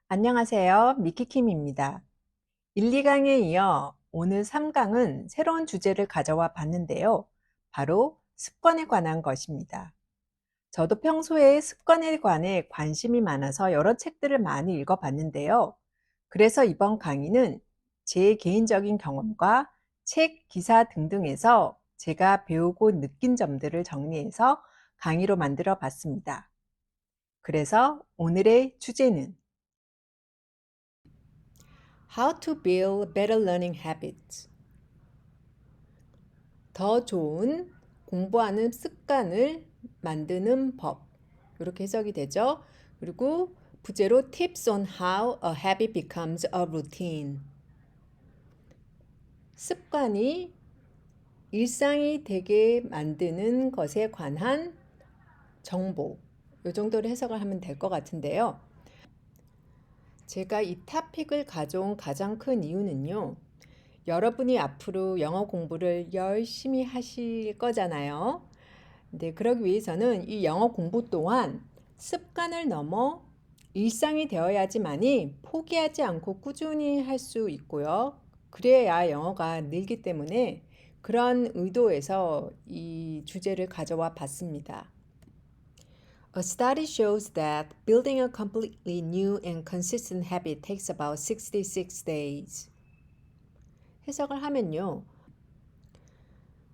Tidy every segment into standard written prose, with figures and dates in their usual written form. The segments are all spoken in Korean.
안녕하세요. 미키킴입니다. 1, 2강에 이어 오늘 3강은 새로운 주제를 가져와 봤는데요. 바로 습관에 관한 것입니다. 저도 평소에 습관에 관해 관심이 많아서 여러 책들을 많이 읽어봤는데요. 그래서 이번 강의는 제 개인적인 경험과 책, 기사 등등에서 제가 배우고 느낀 점들을 정리해서 강의로 만들어 봤습니다. 그래서 오늘의 주제는 How to build better learning habits. 더 좋은 공부하는 습관을 만드는 법. 이렇게 해석이 되죠. 그리고 부제로 Tips on how a habit becomes a routine. 습관이 일상이 되게 만드는 것에 관한 정보. 이 정도로 해석을 하면 될 것 같은데요. 제가 이 토픽을 가져온 가장 큰 이유는요. 여러분이 앞으로 영어 공부를 열심히 하실 거잖아요. 근데 그러기 위해서는 이 영어 공부 또한 습관을 넘어 일상이 되어야지만이 포기하지 않고 꾸준히 할 수 있고요. 그래야 영어가 늘기 때문에 그런 의도에서 이 주제를 가져와 봤습니다. A study shows that building a completely new and consistent habit takes about 66 days. 해석을 하면요.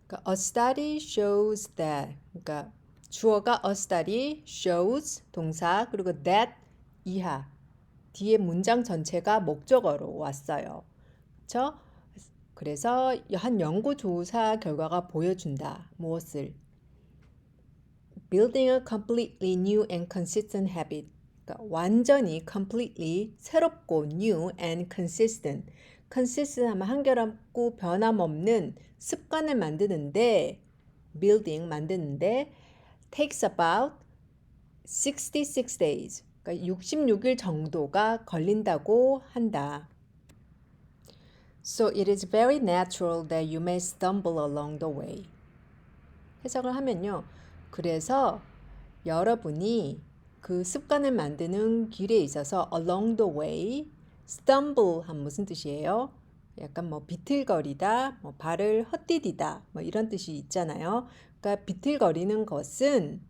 그러니까 a study shows that 그러니까 주어가 a study shows 동사 그리고 that 이하 뒤에 문장 전체가 목적어로 왔어요. 그렇죠? 그래서 한 연구 조사 결과가 보여준다. 무엇을? Building a completely new and consistent habit. 그러니까 완전히 completely 새롭고 new and consistent. consistent 하면 한결같고 변함없는 습관을 만드는데 building 만드는데 takes about 66 days. 그러니까 66일 정도가 걸린다고 한다. So it is very natural that you may stumble along the way. 해석을 하면요. 그래서 여러분이 그 습관을 만드는 길에 있어서 along the way, stumble 한 무슨 뜻이에요? 약간 뭐 비틀거리다, 뭐 발을 헛디디다, 뭐 이런 뜻이 있잖아요. 그러니까 비틀거리는 것은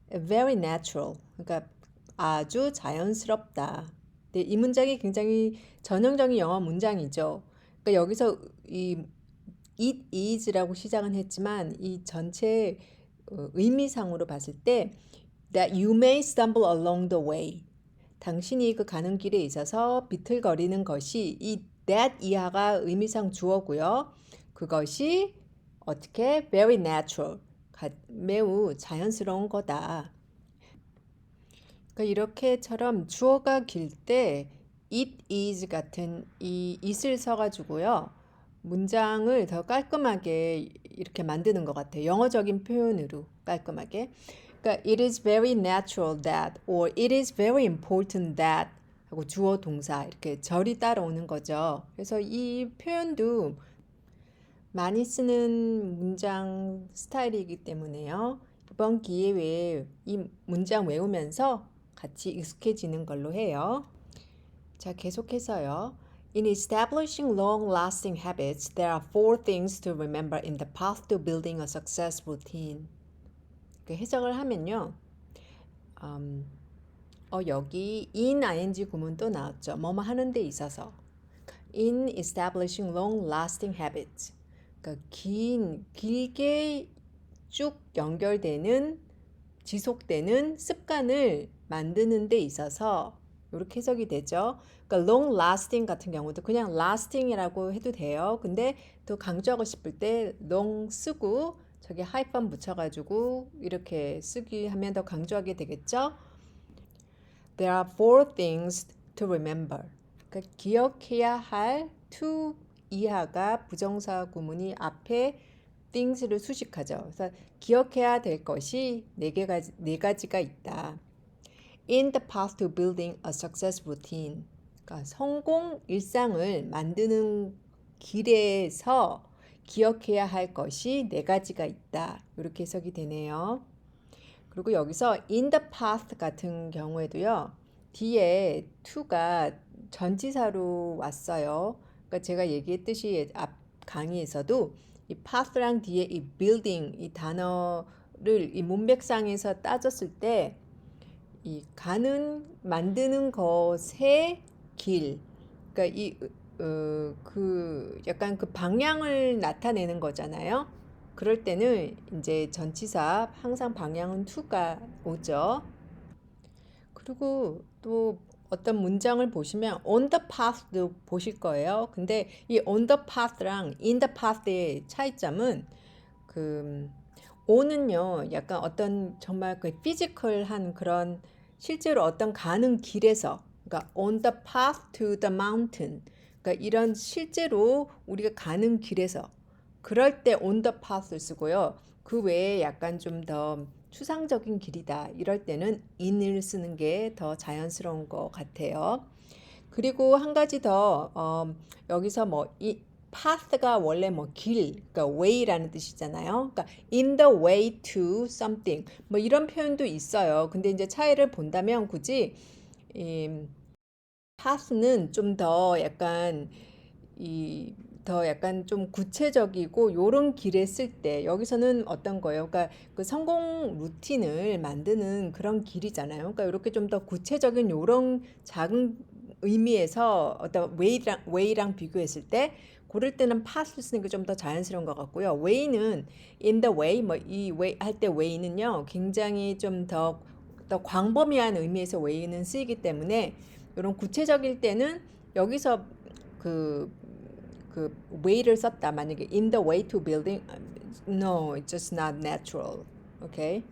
very natural, 그러니까 아주 자연스럽다. 네, 이 문장이 굉장히 전형적인 영어 문장이죠. 그러니까 여기서 이 it is라고 시작은 했지만 이 전체 의미상으로 봤을 때 that you may stumble along the way. 당신이 그 가는 길에 있어서 비틀거리는 것이 이 that 이하가 의미상 주어고요. 그것이 어떻게 very natural, 매우 자연스러운 거다. 그러니까 이렇게처럼 주어가 길 때 it is 같은 이 it을 써가지고요. 문장을 더 깔끔하게 이렇게 만드는 것 같아요. 영어적인 표현으로 깔끔하게. 그러니까 it is very natural that or it is very important that 하고 주어 동사 이렇게 절이 따라오는 거죠. 그래서 이 표현도 많이 쓰는 문장 스타일이기 때문에요. 이번 기회에 이 문장 외우면서 같이 익숙해지는 걸로 해요. 자, 계속해서요. In establishing long-lasting habits, there are four things to remember in the path to building a success routine. 그 해석을 하면요. 여기 in ing 구문 또 나왔죠. 뭐뭐 하는 데 있어서. In establishing long-lasting habits. 그러니까 길게 쭉 연결되는 지속되는 습관을 만드는 데 있어서 이렇게 해석이 되죠. 그러니까 long lasting 같은 경우도 그냥 lasting이라고 해도 돼요. 근데 또 강조하고 싶을 때 long 쓰고 저기 하이픈 붙여가지고 이렇게 쓰기 하면 더 강조하게 되겠죠. There are four things to remember. 그러니까 기억해야 할 to 이하가 부정사 구문이 앞에 things를 수식하죠. 그래서 기억해야 될 것이 네 가지가 있다. In the path to building a success routine. 그러니까 성공 일상을 만드는 길에서 기억해야 할 것이 네 가지가 있다. 이렇게 해석이 되네요. 그리고 여기서 in the path 같은 경우에도요. 뒤에 to가 전치사로 왔어요. 그러니까 제가 얘기했듯이 앞 강의에서도 이 path랑 뒤에 이 building 이 단어를 이 문맥상에서 따졌을 때 이 가는 만드는 것의 길, 그러니까 그 약간 그 방향을 나타내는 거잖아요. 그럴 때는 이제 전치사 항상 방향은 to가 오죠. 그리고 또 어떤 문장을 보시면 on the path도 보실 거예요. 근데 이 on the path랑 in the path의 차이점은 그 on은요, 약간 어떤 정말 그 피지컬한 그런 실제로 어떤 가는 길에서, 그러니까 on the path to the mountain, 그러니까 이런 실제로 우리가 가는 길에서 그럴 때 on the path를 쓰고요. 그 외에 약간 좀 더 추상적인 길이다 이럴 때는 in을 쓰는 게 더 자연스러운 것 같아요. 그리고 한 가지 더 여기서 뭐 이 path가 원래 뭐 길, 그러니까 way라는 뜻이잖아요. 그러니까 in the way to something 뭐 이런 표현도 있어요. 근데 이제 차이를 본다면 굳이 이 path는 좀 더 약간 이 더 약간 좀 구체적이고 요런 길에 쓸 때 여기서는 어떤 거예요? 그러니까 그 성공 루틴을 만드는 그런 길이잖아요. 그러니까 이렇게 좀 더 구체적인 요런 작은 의미에서 어떤 웨이랑 비교했을 때 고를 때는 path를 쓰는 게 좀 더 자연스러운 것 같고요. 웨이는 in the way 뭐 이 웨이 할 때 웨이는요 굉장히 좀 더 광범위한 의미에서 웨이는 쓰이기 때문에 이런 구체적일 때는 여기서 그, 그 way를 썼다. 만약에 in the way to building, no, it's just not natural. Okay?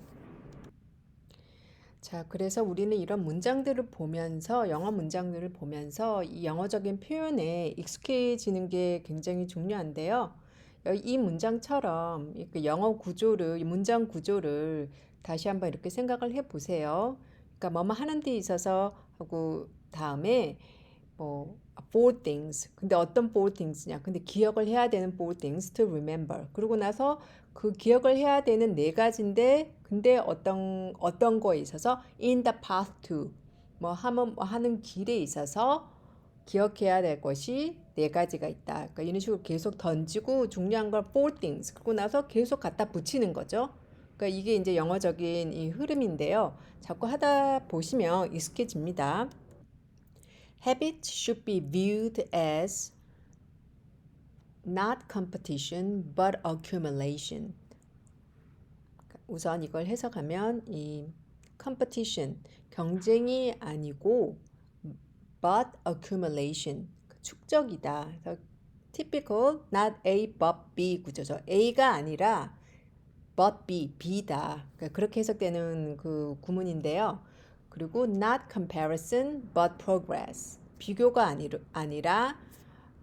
자, 그래서 우리는 이런 문장들을 보면서, 영어 문장들을 보면서 이 영어적인 표현에 익숙해지는 게 굉장히 중요한데요. 이 문장처럼 그 영어 구조를, 이 문장 구조를 다시 한번 이렇게 생각을 해 보세요. 그러니까 뭐뭐 하는 데 있어서 하고 다음에 뭐 four things. 근데 어떤 four things냐? 근데 기억을 해야 되는 four things to remember. 그러고 나서 그 기억을 해야 되는 네 가지인데 근데 어떤 거에 있어서 in the path to 뭐 하면 뭐 하는 길에 있어서 기억해야 될 것이 네 가지가 있다. 그러니까 이런 식으로 계속 던지고 중요한 걸 four things. 그러고 나서 계속 갖다 붙이는 거죠. 그러니까 이게 이제 영어적인 이 흐름인데요. 자꾸 하다 보시면 익숙해집니다. Habits should be viewed as not competition but accumulation. 우선 이걸 해석하면 이 competition 경쟁이 아니고 but accumulation 축적이다. 그래서 typical not A but B 구조죠. A가 아니라 but B, B다. 그러니까 그렇게 해석되는 그 구문인데요. 그리고 not comparison but progress. 비교가 아니라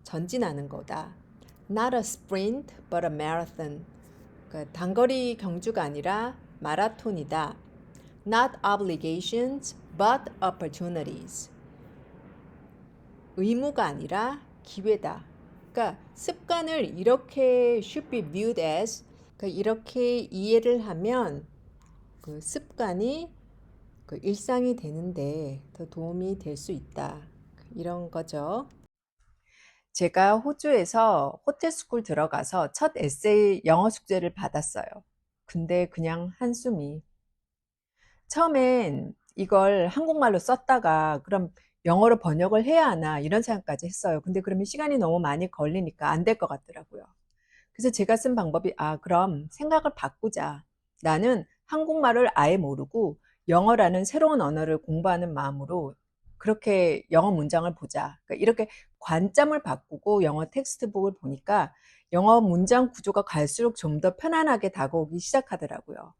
전진하는 거다. Not a sprint but a marathon. 그러니까 단거리 경주가 아니라 마라톤이다. Not obligations but opportunities. 의무가 아니라 기회다. 그러니까 습관을 이렇게 should be viewed as 그러니까 이렇게 이해를 하면 그 습관이 그 일상이 되는데 더 도움이 될 수 있다. 이런 거죠. 제가 호주에서 호텔 스쿨 들어가서 첫 에세이 영어 숙제를 받았어요. 근데 그냥 한숨이. 처음엔 이걸 한국말로 썼다가 그럼 영어로 번역을 해야 하나 이런 생각까지 했어요. 근데 그러면 시간이 너무 많이 걸리니까 안 될 것 같더라고요. 그래서 제가 쓴 방법이 그럼 생각을 바꾸자. 나는 한국말을 아예 모르고 영어라는 새로운 언어를 공부하는 마음으로 그렇게 영어 문장을 보자. 그러니까 이렇게 관점을 바꾸고 영어 텍스트북을 보니까 영어 문장 구조가 갈수록 좀 더 편안하게 다가오기 시작하더라고요.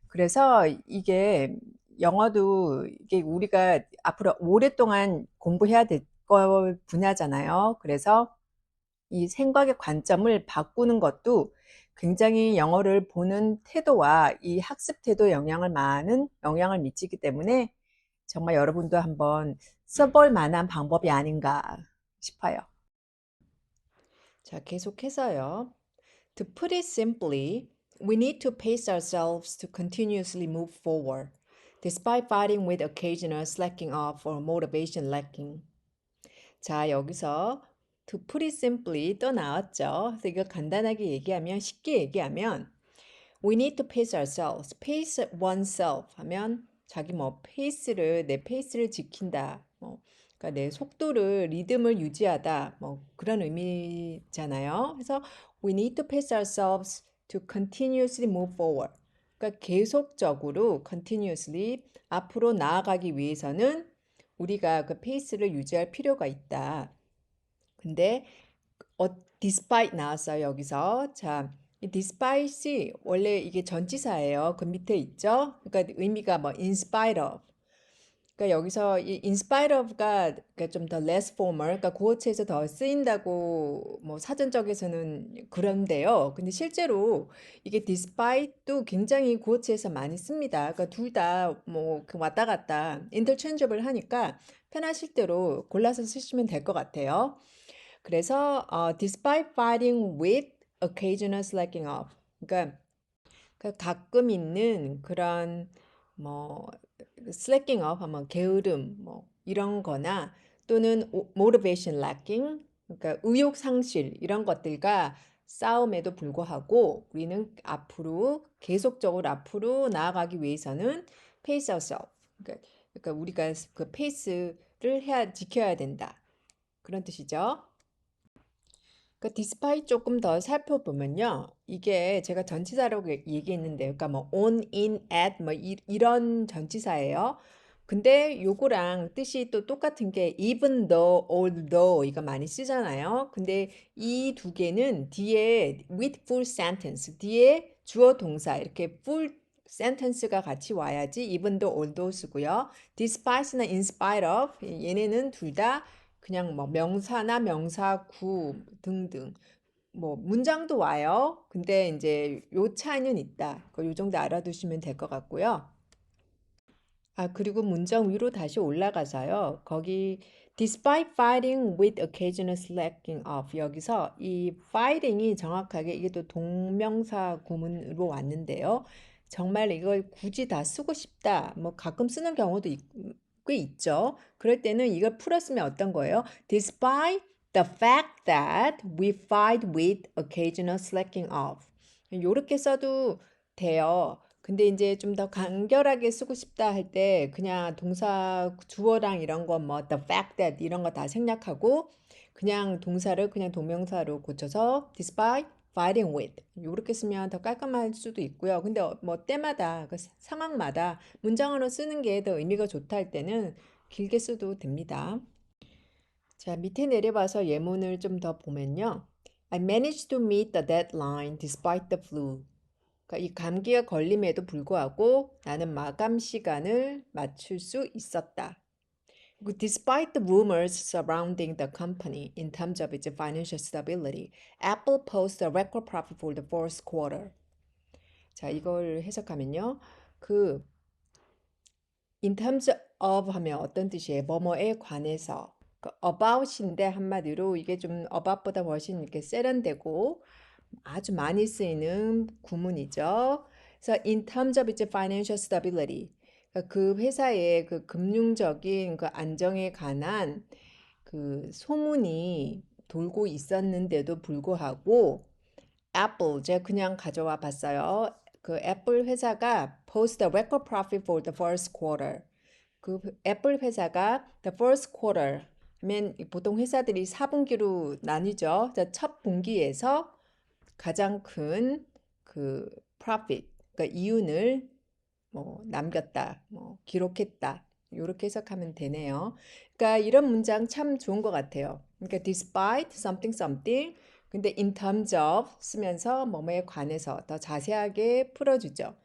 그래서 이게 영어도 이게 우리가 앞으로 오랫동안 공부해야 될 분야잖아요. 그래서 이 생각의 관점을 바꾸는 것도 굉장히 영어를 보는 태도와 이 학습 태도에 많은 영향을 미치기 때문에 정말 여러분도 한번 써볼 만한 방법이 아닌가 싶어요. 자, 계속해서요. To put it simply, we need to pace ourselves to continuously move forward. despite fighting with occasional slacking off or motivation lacking. 자, 여기서 to put it simply 또 나왔죠. 그래서 이거 간단하게 얘기하면, 쉽게 얘기하면 we need to pace ourselves. pace oneself 하면 자기 뭐 내 페이스를 지킨다. 그러니까 내 속도를 리듬을 유지하다. 뭐 그런 의미잖아요. 그래서 we need to pace ourselves to continuously move forward. 그러니까 계속적으로 continuously 앞으로 나아가기 위해서는 우리가 그 페이스를 유지할 필요가 있다. 근데 despite 나왔어요, 여기서. 자, 이 despite이 원래 이게 전치사예요. 그 밑에 있죠? 그러니까 의미가 뭐 in spite of. 그러니까 여기서 이 in spite of가 그러니까 좀 더 less formal, 그러니까 구어체에서 더 쓰인다고 뭐 사전적에서는 그런데요. 근데 실제로 이게 despite도 굉장히 구어체에서 많이 씁니다. 그러니까 둘 다 뭐 왔다 갔다 interchangeable 하니까 편하실 대로 골라서 쓰시면 될 것 같아요. 그래서 despite fighting with occasional slacking off. 그러니까 가끔 있는 그런 뭐 slacking off 하면 게으름 뭐 이런 거나 또는 motivation lacking 그러니까 의욕 상실 이런 것들과 싸움에도 불구하고 우리는 앞으로 계속적으로 앞으로 나아가기 위해서는 pace ourselves. 그러니까 우리가 그 페이스를 지켜야 된다. 그런 뜻이죠. 그 despite 조금 더 살펴보면요. 이게 제가 전치사라고 얘기했는데요. 그러니까 뭐 on, in, at 뭐 이런 전치사예요. 근데 요거랑 뜻이 또 똑같은 게 even though, although 이거 많이 쓰잖아요. 근데 이 두 개는 뒤에 with full sentence, 뒤에 주어 동사 이렇게 full sentence가 같이 와야지 even though, although 쓰고요. despite나 in spite of 얘네는 둘 다 그냥 뭐 명사나 명사구 등등 뭐 문장도 와요. 근데 이제 요 차이는 있다. 요 정도 알아두시면 될 것 같고요. 그리고 문장 위로 다시 올라가서요. 거기 despite fighting with occasional slacking off 여기서 이 fighting이 정확하게 이게 또 동명사 구문으로 왔는데요. 정말 이걸 굳이 다 쓰고 싶다. 뭐 가끔 쓰는 경우도 꽤 있죠. 그럴 때는 이걸 풀었으면 어떤 거예요? Despite the fact that we fight with occasional slacking off. 이렇게 써도 돼요. 근데 이제 좀 더 간결하게 쓰고 싶다 할 때 그냥 동사 주어랑 이런 거 뭐 the fact that 이런 거 다 생략하고 그냥 동사를 그냥 동명사로 고쳐서 despite fighting with 이렇게 쓰면 더 깔끔할 수도 있고요. 근데 뭐 때마다 그 상황마다 문장으로 쓰는 게 더 의미가 좋다 할 때는 길게 써도 됩니다. 자, 밑에 내려봐서 예문을 좀 더 보면요. I managed to meet the deadline despite the flu. 그러니까 이 감기에 걸림에도 불구하고 나는 마감 시간을 맞출 수 있었다. 그리고 despite the rumors surrounding the company in terms of its financial stability, Apple posted a record profit for the fourth quarter. 자, 이걸 해석하면요. 그 in terms of 하면 어떤 뜻이에요? 뭐뭐에 관해서. 그 about인데 한마디로 이게 좀 about보다 훨씬 이렇게 세련되고 아주 많이 쓰이는 구문이죠. 그래서 in terms of its financial stability, 그러니까 그 회사의 그 금융적인 그 안정에 관한 그 소문이 돌고 있었는데도 불구하고 애플 제가 그냥 가져와 봤어요. 그 애플 회사가 post a record profit for the first quarter. 그 애플 회사가 the first quarter 하면 보통 회사들이 4분기로 나뉘죠. 첫 분기에서 가장 큰 그 profit, 그러니까 이윤을 뭐 남겼다, 뭐 기록했다. 이렇게 해석하면 되네요. 그러니까 이런 문장 참 좋은 것 같아요. 그러니까 despite something something, 근데 in terms of 쓰면서 뭐뭐에 관해서 더 자세하게 풀어주죠.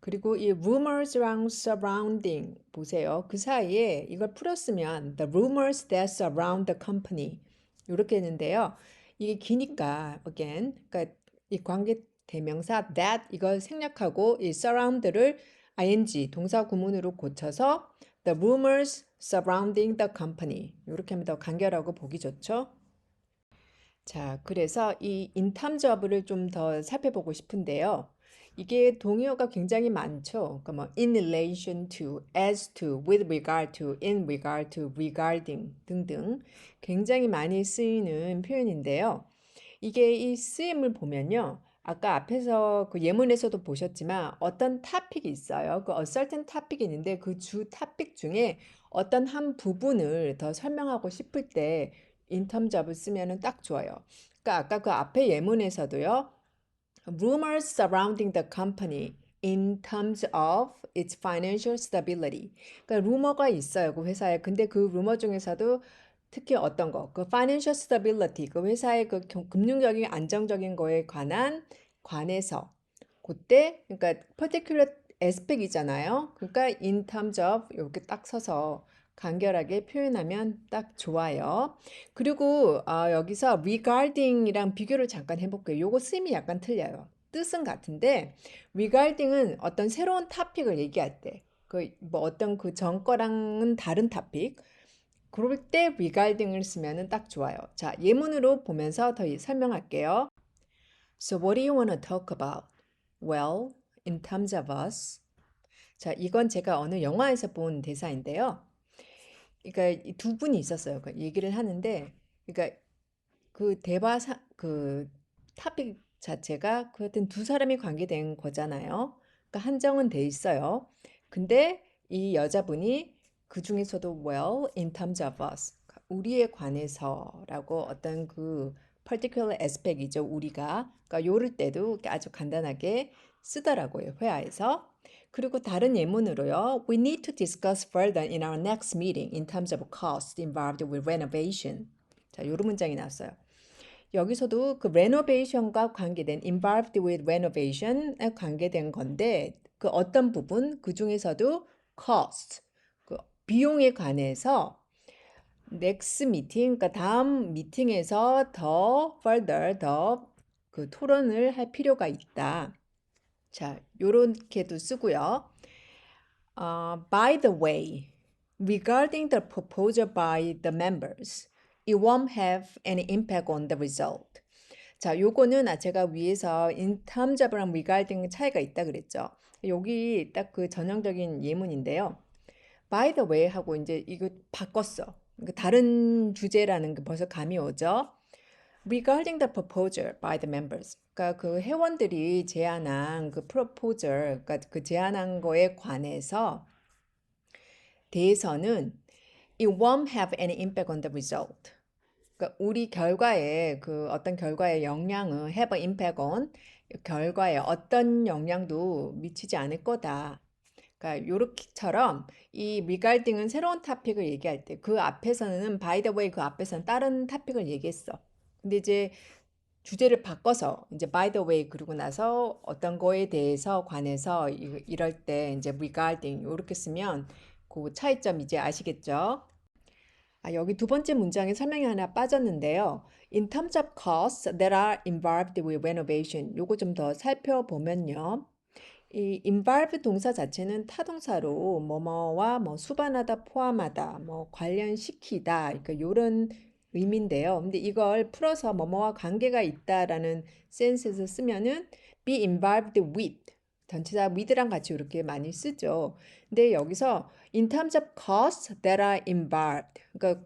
그리고 이 rumors랑 surrounding 보세요. 그 사이에 이걸 풀었으면 the rumors that surround the company 이렇게 했는데요. 이게 기니까 again, 그러니까 이 관계 대명사 that 이걸 생략하고 이 surround를 ing 동사 구문으로 고쳐서 the rumors surrounding the company 이렇게 하면 더 간결하고 보기 좋죠. 자, 그래서 이 in terms of를 좀 더 살펴보고 싶은데요. 이게 동의어가 굉장히 많죠. 그러니까 뭐 in relation to, as to, with regard to, in regard to, regarding 등등 굉장히 많이 쓰이는 표현인데요. 이게 이 쓰임을 보면요. 아까 앞에서 그 예문에서도 보셨지만 어떤 토픽이 있어요. 그 a certain topic이 있는데 그 주 토픽 중에 어떤 한 부분을 더 설명하고 싶을 때 in terms of 쓰면은 딱 좋아요. 그러니까 아까 그 앞에 예문에서도요. Rumors surrounding the company in terms of its financial stability. 그러니까 루머가 있어요, 그 회사에. 근데 그 루머 중에서도 특히 어떤 거, 그 financial stability, 그 회사의 그 금융적인 안정적인 거에 관해서 그때 그러니까 particular aspect이잖아요. 그러니까 in terms of 이렇게 딱 서서 간결하게 표현하면 딱 좋아요. 그리고 여기서 regarding이랑 비교를 잠깐 해볼게요. 요거 쓰임이 약간 틀려요. 뜻은 같은데 regarding은 어떤 새로운 토픽을 얘기할 때, 그 뭐 어떤 그 전 거랑은 다른 토픽, 그럴 때 regarding을 쓰면은 딱 좋아요. 자, 예문으로 보면서 더 설명할게요. So what do you want to talk about? Well, in terms of us. 자, 이건 제가 어느 영화에서 본 대사인데요. 그러니까 이 두 분이 있었어요. 그 얘기를 하는데, 그러니까 그 그 토픽 자체가 그 하여튼 두 사람이 관계된 거잖아요. 그러니까 한정은 돼 있어요. 근데 이 여자분이 그 중에서도 well, in terms of us, 그러니까 우리에 관해서라고 어떤 그 particular aspect이죠, 우리가. 그러니까 요럴 때도 아주 간단하게 쓰더라고요, 회화에서. 그리고 다른 예문으로요. We need to discuss further in our next meeting in terms of costs involved with renovation. 자, 요런 문장이 나왔어요. 여기서도 그 renovation과 관계된 involved with renovation에 관계된 건데 그 어떤 부분 그 중에서도 cost 그 비용에 관해서 next meeting 그러니까 다음 미팅에서 더 further 더 그 토론을 할 필요가 있다. 자, 요렇게도 쓰고요. By the way, regarding the proposal by the members, it won't have any impact on the result. 자, 요거는 제가 위에서 in terms of랑 regarding 차이가 있다 그랬죠. 여기 딱 그 전형적인 예문인데요. By the way 하고 이제 이거 바꿨어. 다른 주제라는 게 벌써 감이 오죠. Regarding the proposal by the members. 그러니까 그 회원들이 제안한 그 proposal, 그러니까 그 제안한 거에 관해서 대해서는 it won't have any impact on the result. 그러니까 우리 결과에 그 어떤 결과에 영향을 have an impact on 결과에 어떤 영향도 미치지 않을 거다. 그러니까 요렇게처럼 이 regarding은 새로운 토픽을 얘기할 때 그 앞에서는 by the way 그 앞에서는 다른 토픽을 얘기했어. 근데 이제 주제를 바꿔서 이제 by the way 그러고 나서 어떤 거에 대해서 관해서 이럴 때 이제 regarding 요렇게 쓰면 그 차이점 이제 아시겠죠? 여기 두 번째 문장에 설명이 하나 빠졌는데요. In terms of costs that are involved with renovation. 요거 좀 더 살펴보면요. 이 involve 동사 자체는 타동사로 뭐뭐와 뭐 수반하다, 포함하다, 뭐 관련시키다, 그러니까 요런 의미인데요. 근데 이걸 풀어서 뭐뭐와 관계가 있다라는 센스에서 쓰면은 be involved with 전치사 with랑 같이 이렇게 많이 쓰죠. 근데 여기서 in terms of costs that are involved. 그러니까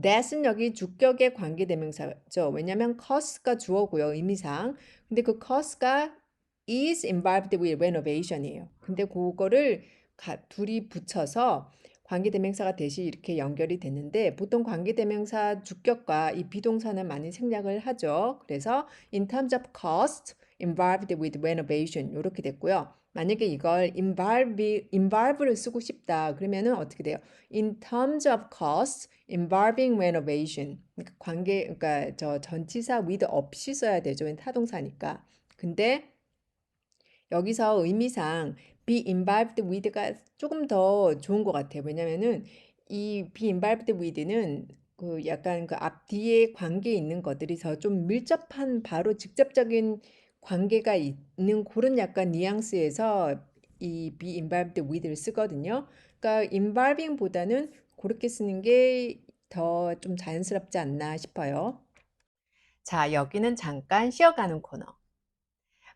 that은 여기 주격의 관계대명사죠. 왜냐하면 cost가 주어고요, 의미상. 근데 그 cost가 is involved with renovation이에요. 근데 그거를 둘이 붙여서 관계대명사가 대시 이렇게 연결이 됐는데 보통 관계대명사 주격과 이 비동사는 많이 생략을 하죠. 그래서 in terms of cost involved with renovation 이렇게 됐고요. 만약에 이걸 involve를 쓰고 싶다 그러면은 어떻게 돼요? In terms of costs involving renovation 그러니까 그러니까 저 전치사 with 없이 써야 되죠. 타동사니까. 근데 여기서 의미상 be involved with가 조금 더 좋은 것 같아요. 왜냐면은 이 be involved with는 그 약간 그 앞뒤에 관계 있는 것들이 더 좀 밀접한 바로 직접적인 관계가 있는 그런 약간 뉘앙스에서 이 be involved with를 쓰거든요. 그러니까 involving보다는 그렇게 쓰는 게 더 좀 자연스럽지 않나 싶어요. 자, 여기는 잠깐 쉬어가는 코너.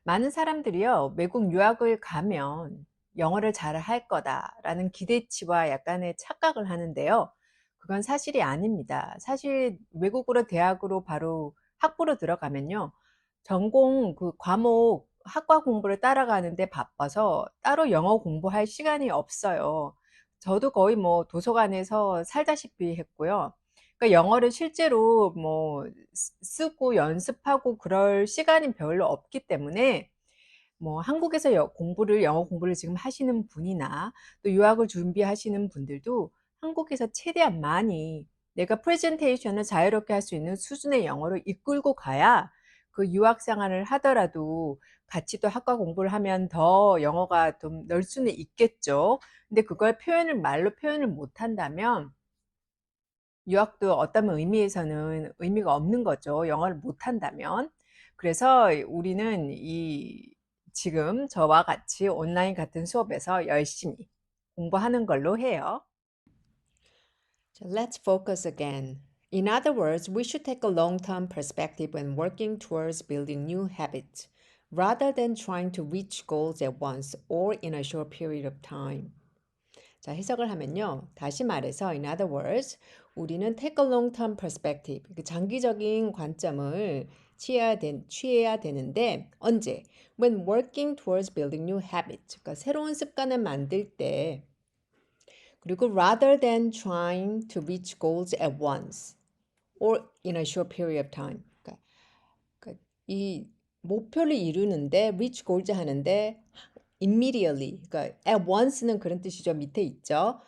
많은 사람들이요, 외국 유학을 가면 영어를 잘 할 거다라는 기대치와 약간의 착각을 하는데요. 그건 사실이 아닙니다. 사실 외국으로 대학으로 바로 학부로 들어가면요. 전공 그 과목 학과 공부를 따라가는데 바빠서 따로 영어 공부할 시간이 없어요. 저도 거의 뭐 도서관에서 살다시피 했고요. 그러니까 영어를 실제로 뭐 쓰고 연습하고 그럴 시간이 별로 없기 때문에 뭐 한국에서 영어 공부를 지금 하시는 분이나 또 유학을 준비하시는 분들도 한국에서 최대한 많이 내가 프레젠테이션을 자유롭게 할 수 있는 수준의 영어를 이끌고 가야 그 유학 생활을 하더라도 같이 또 학과 공부를 하면 더 영어가 좀 늘 수는 있겠죠. 근데 그걸 말로 표현을 못 한다면 유학도 어떤 의미에서는 의미가 없는 거죠, 영어를 못한다면. 그래서 우리는 지금 저와 같이 온라인 같은 수업에서 열심히 공부하는 걸로 해요. Let's focus again. In other words, we should take a long-term perspective when working towards building new habits, rather than trying to reach goals at once or in a short period of time. 자, 해석을 하면요. 다시 말해서, in other words, 우리는 take a long-term perspective, 그 장기적인 관점을 취해야 되는데, 언제? When working towards building new habits, 그러니까 새로운 습관을 만들 때, 그리고 rather than trying to reach goals at once or in a short period of time. 그러니까 이 목표를 이루는데 reach goals 하는데 immediately, 그러니까 at once는 그런 뜻이죠. 밑에 있죠.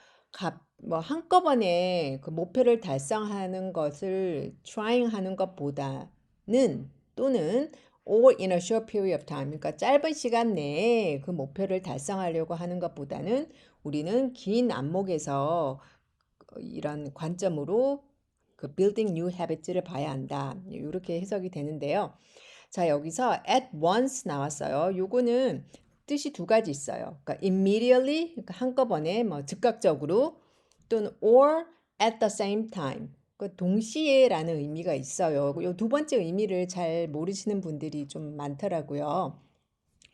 뭐 한꺼번에 그 목표를 달성하는 것을 trying 하는 것보다는 또는 or in a short period of time, 그러니까 짧은 시간 내에 그 목표를 달성하려고 하는 것보다는 우리는 긴 안목에서 이런 관점으로 그 building new habits를 봐야 한다. 이렇게 해석이 되는데요. 자, 여기서 at once 나왔어요. 요거는 뜻이 두 가지 있어요. 그러니까 immediately, 그러니까 한꺼번에 뭐 즉각적으로 또는 or at the same time. 그 동시에라는 의미가 있어요. 요 두 번째 의미를 잘 모르시는 분들이 좀 많더라고요.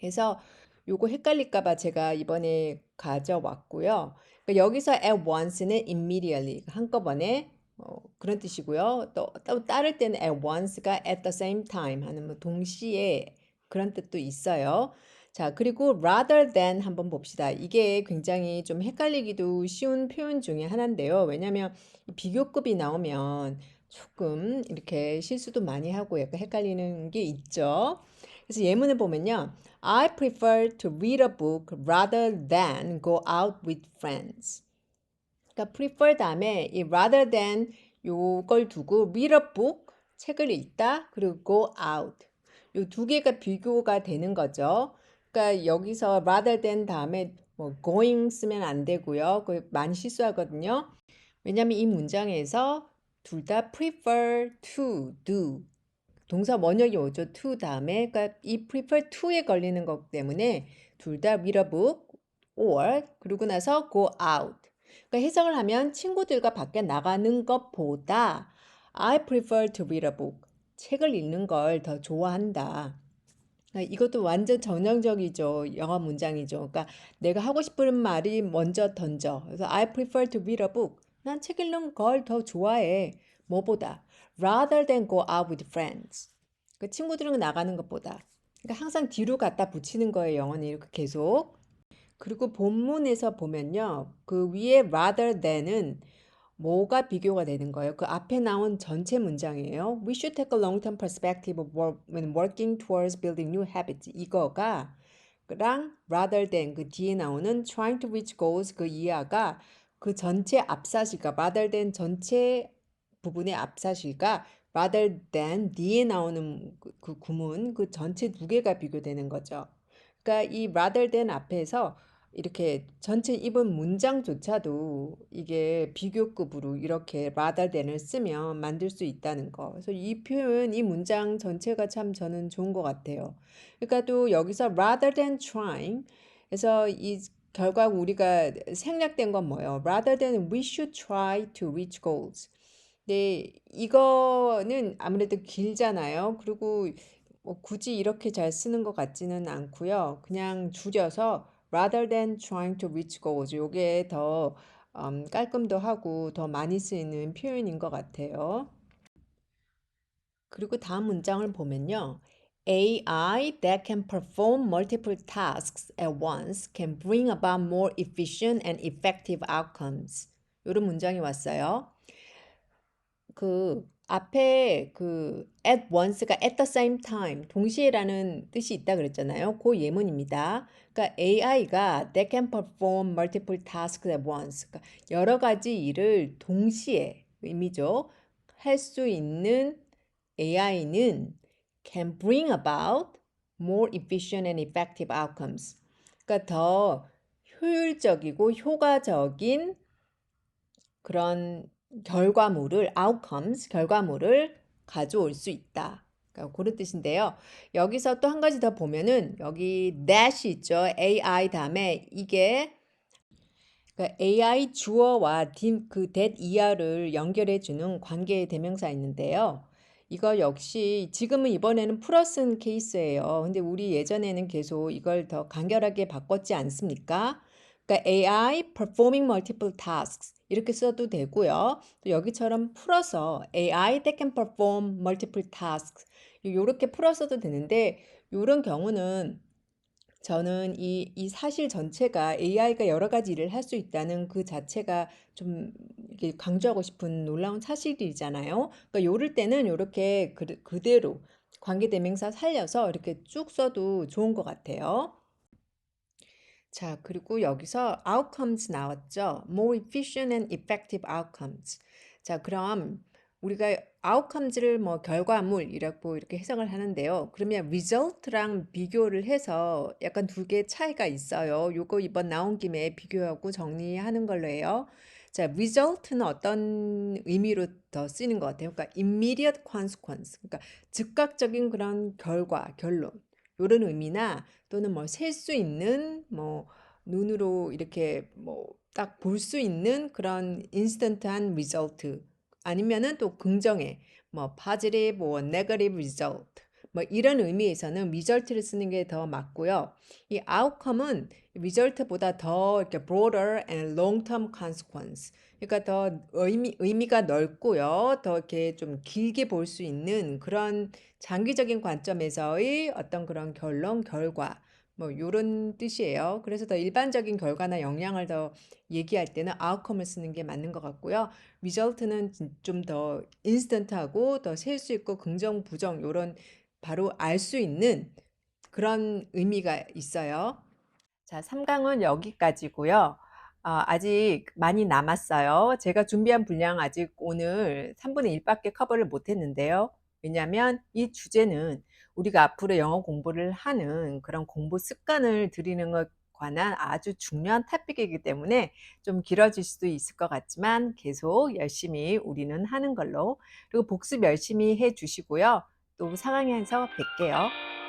그래서 요거 헷갈릴까 봐 제가 이번에 가져왔고요. 그러니까 여기서 at once는 immediately, 한꺼번에 그런 뜻이고요. 또 따를 때는 at once가 at the same time 하는 뭐 동시에 그런 뜻도 있어요. 자, 그리고 rather than 한번 봅시다. 이게 굉장히 좀 헷갈리기도 쉬운 표현 중에 하나인데요. 왜냐하면 비교급이 나오면 조금 이렇게 실수도 많이 하고 약간 헷갈리는 게 있죠. 그래서 예문을 보면요. I prefer to read a book rather than go out with friends. 그러니까 prefer 다음에 이 rather than 요걸 두고 read a book, 책을 읽다, 그리고 go out. 요 두 개가 비교가 되는 거죠. 그러니까 여기서 rather than 다음에 뭐 going 쓰면 안 되고요. 그 많이 실수하거든요. 왜냐하면 이 문장에서 둘 다 prefer to do. 동사 원형이 오죠. to 다음에. 그러니까 이 prefer to에 걸리는 것 때문에 둘 다 read a book or 그러고 나서 go out. 그러니까 해석을 하면 친구들과 밖에 나가는 것보다 I prefer to read a book. 책을 읽는 걸 더 좋아한다. 그러니까 이것도 완전 전형적이죠. 영어 문장이죠. 그러니까 내가 하고 싶은 말이 먼저 던져. 그래서 I prefer to read a book. 난 책 읽는 걸 더 좋아해. 뭐보다? Rather than go out with friends. 그 친구들은 나가는 것보다. 그러니까 항상 뒤로 갖다 붙이는 거예요. 영어는 이렇게 계속. 그리고 본문에서 보면요. 그 위에 rather than은 뭐가 비교가 되는 거예요? 그 앞에 나온 전체 문장이에요. We should take a long-term perspective when working towards building new habits. 이거가 랑 rather than 그 뒤에 나오는 trying to reach goals 그 이하가 그 전체 앞사실과 rather than 전체 부분의 앞사실과 rather than 뒤에 나오는 그 구문 그 전체 두 개가 비교되는 거죠. 그러니까 이 rather than 앞에서 이렇게 전체 입은 문장조차도 이게 비교급으로 이렇게 rather than을 쓰면 만들 수 있다는 거. 그래서 이 표현, 이 문장 전체가 참 저는 좋은 것 같아요. 그러니까 또 여기서 rather than trying 그래서 이 결국 우리가 생략된 건 뭐예요? Rather than we should try to reach goals. 네, 이거는 아무래도 길잖아요. 그리고 굳이 이렇게 잘 쓰는 것 같지는 않고요. 그냥 줄여서 rather than trying to reach goals 요게 더 깔끔도 하고 더 많이 쓰이는 표현인 것 같아요. 그리고 다음 문장을 보면요. AI that can perform multiple tasks at once can bring about more efficient and effective outcomes. 이런 문장이 왔어요. 그 앞에 그 at once가 at the same time 동시에라는 뜻이 있다 그랬잖아요. 그 예문입니다. 그러니까 AI가 that can perform multiple tasks at once. 그러니까 여러 가지 일을 동시에 의미죠. 할 수 있는 AI는 can bring about more efficient and effective outcomes. 그러니까 더 효율적이고 효과적인 그런 결과물을 outcomes 결과물을 가져올 수 있다. 그러니까 그런 뜻인데요. 여기서 또 한 가지 더 보면은 여기 that 있죠. AI 다음에 이게 그러니까 AI 주어와 그 that 이하를 연결해 주는 관계의 대명사 있는데요. 이거 역시 지금은 이번에는 플러스인 케이스예요. 근데 우리 예전에는 계속 이걸 더 간결하게 바꿨지 않습니까? 그러니까 AI performing multiple tasks 이렇게 써도 되고요. 또 여기처럼 풀어서 AI that can perform multiple tasks 이렇게 풀어서도 되는데 이런 경우는 저는 이 사실 전체가 AI가 여러 가지 일을 할 수 있다는 그 자체가 좀 이렇게 강조하고 싶은 놀라운 사실이잖아요. 그러니까 요럴 때는 요렇게 그대로 관계대명사 살려서 이렇게 쭉 써도 좋은 것 같아요. 자, 그리고 여기서 outcomes 나왔죠. More efficient and effective outcomes. 자, 그럼 우리가 outcomes를 뭐 결과물이라고 이렇게 해석을 하는데요. 그러면 result랑 비교를 해서 약간 두 개 차이가 있어요. 요거 이번 나온 김에 비교하고 정리하는 걸로 해요. 자, result는 어떤 의미로 더 쓰이는 것 같아요? 그러니까 immediate consequence. 그러니까 즉각적인 그런 결과, 결론. 요런 의미나 또는 뭐 셀 수 있는 뭐 눈으로 이렇게 뭐 딱 볼 수 있는 그런 인스턴트한 리절트 아니면은 또 긍정의 뭐 positive or negative result 뭐 이런 의미에서는 result를 쓰는 게 더 맞고요. 이 outcome은 result보다 더 이렇게 broader and long-term consequence. 그러니까 더 의미가 넓고요. 더 이렇게 좀 길게 볼 수 있는 그런 장기적인 관점에서의 어떤 그런 결론, 결과 뭐 요런 뜻이에요. 그래서 더 일반적인 결과나 영향을 더 얘기할 때는 outcome을 쓰는 게 맞는 것 같고요. result는 좀 더 인스턴트하고 더 셀 수 있고 긍정, 부정 요런 바로 알 수 있는 그런 의미가 있어요. 자, 3강은 여기까지고요. 아직 많이 남았어요. 제가 준비한 분량 아직 오늘 3분의 1밖에 커버를 못 했는데요. 왜냐하면 이 주제는 우리가 앞으로 영어 공부를 하는 그런 공부 습관을 들이는 것 관한 아주 중요한 토픽이기 때문에 좀 길어질 수도 있을 것 같지만 계속 열심히 우리는 하는 걸로. 그리고 복습 열심히 해 주시고요. 또 상황에서 뵐게요.